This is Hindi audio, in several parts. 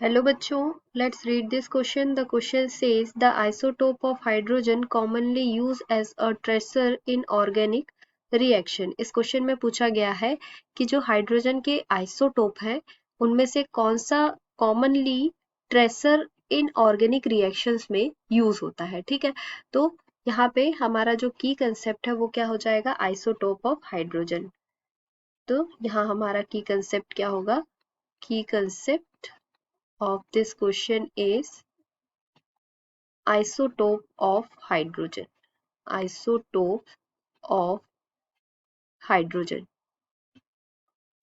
Hello बच्चों, let's read this question. The question says the isotope of hydrogen commonly used as a tracer in organic reaction. इस क्वेश्चन में पूछा गया है कि जो हाइड्रोजन के आइसोटोप हैं उनमें से कौन सा commonly tracer in organic reactions में यूज होता है। ठीक है, तो यहाँ पे हमारा जो की कंसेप्ट है वो क्या हो जाएगा, आइसोटोप ऑफ हाइड्रोजन। तो यहाँ हमारा की कंसेप्ट क्या होगा, की concept of this question is isotope of hydrogen. Isotope of hydrogen.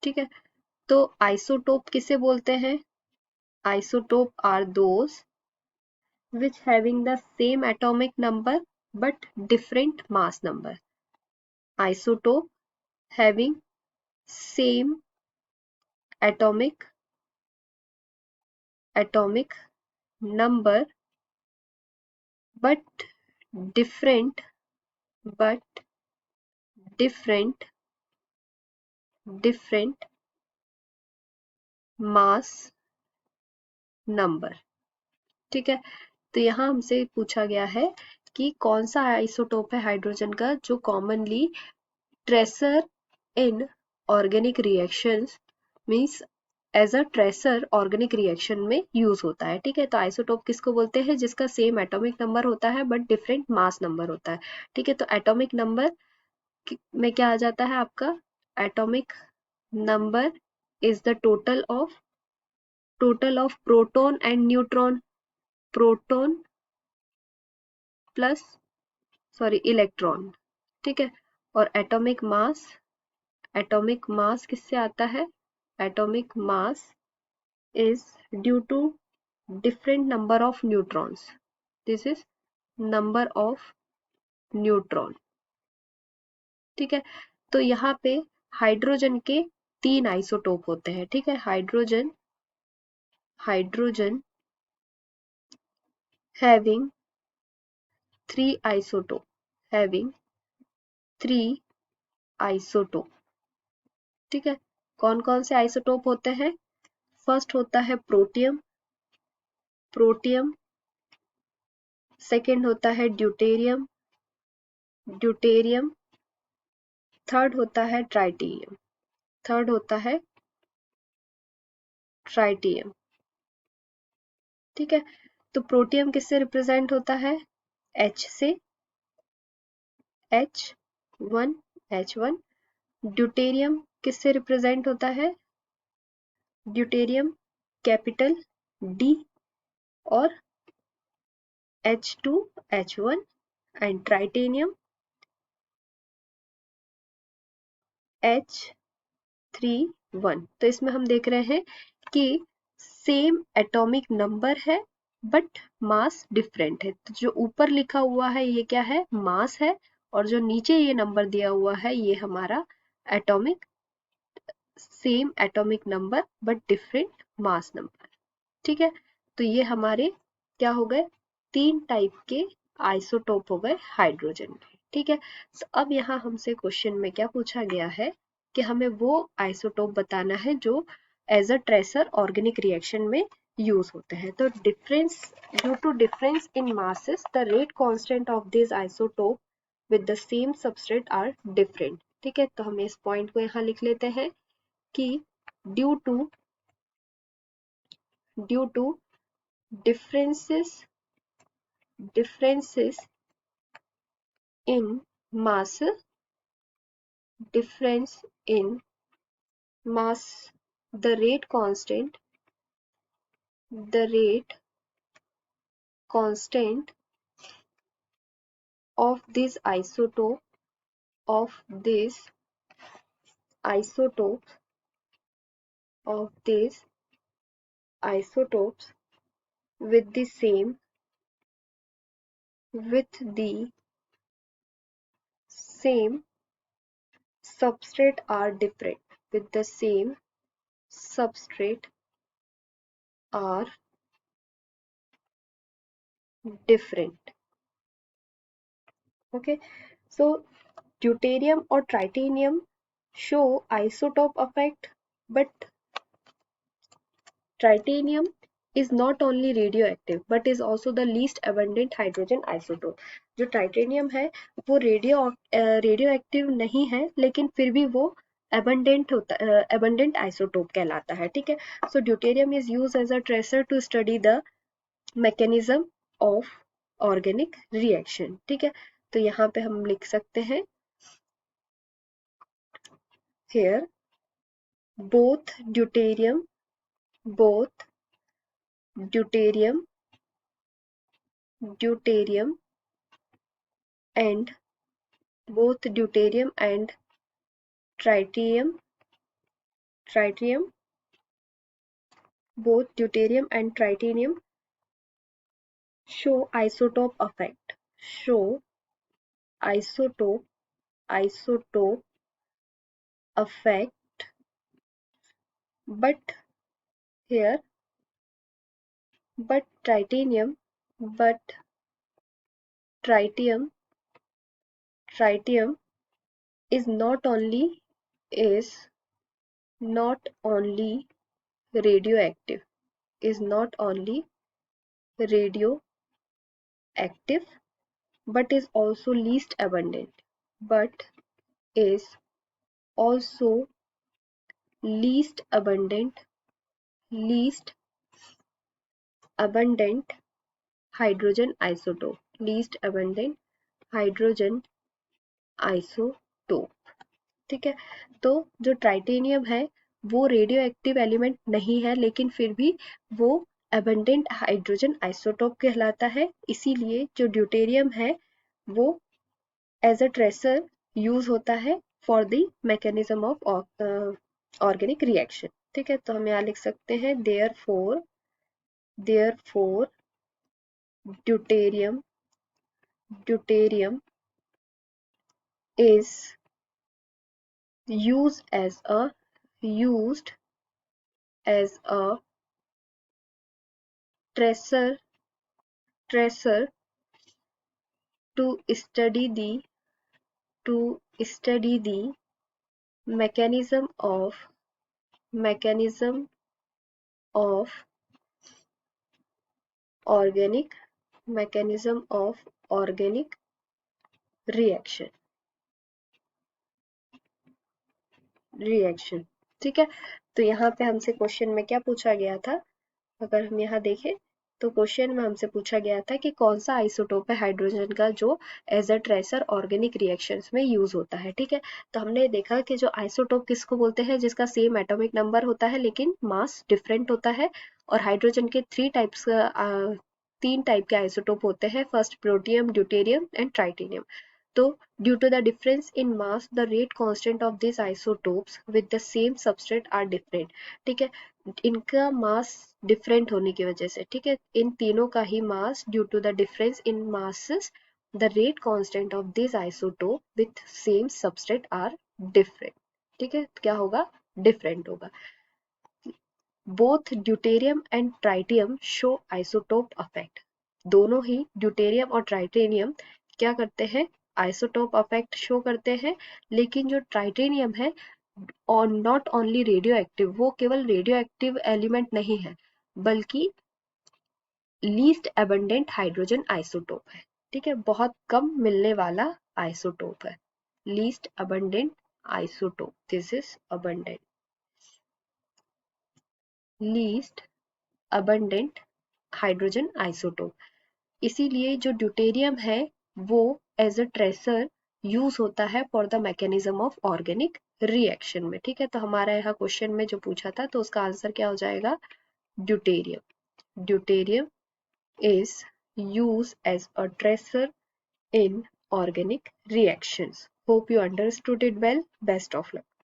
ठीक है, तो आइसोटोप किसे बोलते हैं? Isotope are those which having the same atomic number but different mass number. Isotope having same atomic number but different but different mass number. ठीक है, तो यहाँ हमसे पूछा गया है कि कौन सा आइसोटोप है हाइड्रोजन का जो commonly tracer in organic reactions means as a tracer organic reaction में यूज होता है। ठीक है, तो आइसोटोप किसको बोलते हैं, जिसका सेम एटॉमिक नंबर होता है बट डिफरेंट मास नंबर होता है। ठीक है, तो एटॉमिक नंबर में क्या आ जाता है आपका, atomic number is the total of proton and neutron, proton plus electron. ठीक है, और एटॉमिक मास किससे आता है, atomic mass is due to different number of neutrons, this is number of neutron. ठीक है, तो यहाँ पे हाइड्रोजन के 3 आइसोटोप होते हैं। ठीक है, हाइड्रोजन हैविंग 3 आइसोटोप। ठीक है, कौन कौन से आइसोटोप होते हैं, फर्स्ट होता है प्रोटियम, सेकेंड होता है ड्यूटेरियम, थर्ड होता है ट्राइटियम। ठीक है, तो प्रोटियम किससे रिप्रेजेंट होता है, H से, H1, ड्यूटेरियम किससे रिप्रेजेंट होता है, ड्यूटेरियम कैपिटल D और H2H1 एंड ट्राइटेनियम H31। तो इसमें हम देख रहे हैं कि सेम एटॉमिक नंबर है बट मास डिफरेंट है। तो जो ऊपर लिखा हुआ है ये क्या है, मास है, और जो नीचे ये नंबर दिया हुआ है ये हमारा atomic, same atomic number but different mass number. ठीक है, तो ये हमारे क्या हो गए, 3 टाइप के आइसोटोप हो गए हाइड्रोजन के। ठीक है, तो अब यहाँ हमसे क्वेश्चन में क्या पूछा गया है कि हमें वो आइसोटोप बताना है जो as a tracer organic reaction में यूज होते हैं। तो difference, due to difference in masses the rate constant of this isotope with the same substrate are different. ठीक है, तो हम इस पॉइंट को यहाँ लिख लेते हैं कि due to differences in mass, the rate constant of this isotope of this isotopes with the same substrate are different, with the same substrate are different. Okay, so deuterium or tritanium show isotope effect, but tritanium is not only radioactive but is also the least abundant hydrogen isotope. जो टाइटेनियम है वो रेडियो एक्टिव नहीं है, लेकिन फिर भी वो abundant isotope कहलाता है, ठीक है। So deuterium is used as a tracer to study the mechanism of organic reaction, ठीक है। तो यहाँ पे हम लिख सकते हैं here both both deuterium deuterium and both deuterium and tritium tritium both deuterium and tritium show isotope isotope effect, but here but but tritium tritium is not only radioactive is not only radioactive but is also least abundant but is also least abundant hydrogen isotope least abundant hydrogen isotope, ठीक है। तो जो ट्राइटेनियम है वो रेडियो एक्टिव एलिमेंट नहीं है, लेकिन फिर भी वो अबंडेंट हाइड्रोजन आइसोटोप कहलाता है। इसीलिए जो ड्यूटेरियम है वो एज अ ट्रेसर यूज होता है for the mechanism of organic reaction, ठीक है। तो हम यहाँ लिख सकते हैं therefore deuterium deuterium is used as a used as a tracer tracer to study the mechanism of organic mechanism of organic reaction reaction, ठीक है। तो यहाँ पे हमसे क्वेश्चन में क्या पूछा गया था, अगर हम यहाँ देखें तो क्वेश्चन में हमसे पूछा गया था कि कौन सा आइसोटोप है हाइड्रोजन का जो as a tracer organic reactions में यूज होता है, ठीक है। तो हमने देखा कि जो आइसोटोप किसको बोलते हैं, जिसका सेम एटॉमिक नंबर होता है लेकिन मास डिफरेंट होता है। और हाइड्रोजन के तीन टाइप के आइसोटोप होते हैं, फर्स्ट प्रोटियम, ड्यूटेरियम एंड ट्राइटेनियम। तो due to the difference in mass the rate constant of these isotopes with the same substrate are different, ठीक है। इनका मास डिफरेंट होने की वजह से, ठीक है, इन तीनों का ही mass due to the difference in masses the rate constant of this isotope with same substrate are different, ठीक है। क्या होगा, डिफरेंट होगा। Both deuterium and tritium show isotope affect, दोनों ही ड्यूटेरियम और ट्राइटेनियम क्या करते हैं, आइसोटोप अफेक्ट शो करते हैं। लेकिन जो ट्राइटेनियम है और नॉट ओनली रेडियो एक्टिव, वो केवल रेडियो एक्टिव एलिमेंट नहीं है बल्कि लीस्ट एबंडेंट हाइड्रोजन आइसोटोप है, ठीक है, बहुत कम मिलने वाला आइसोटोप है, least abundant isotope, this is abundant least abundant hydrogen isotope. इसीलिए जो ड्यूटेरियम है वो एज अ ट्रेसर यूज होता है for the mechanism of organic reaction में, ठीक है। तो हमारा यहाँ क्वेश्चन में जो पूछा था तो उसका आंसर क्या हो जाएगा, deuterium is used as a tracer in organic reactions. Hope you understood it well. Best of luck.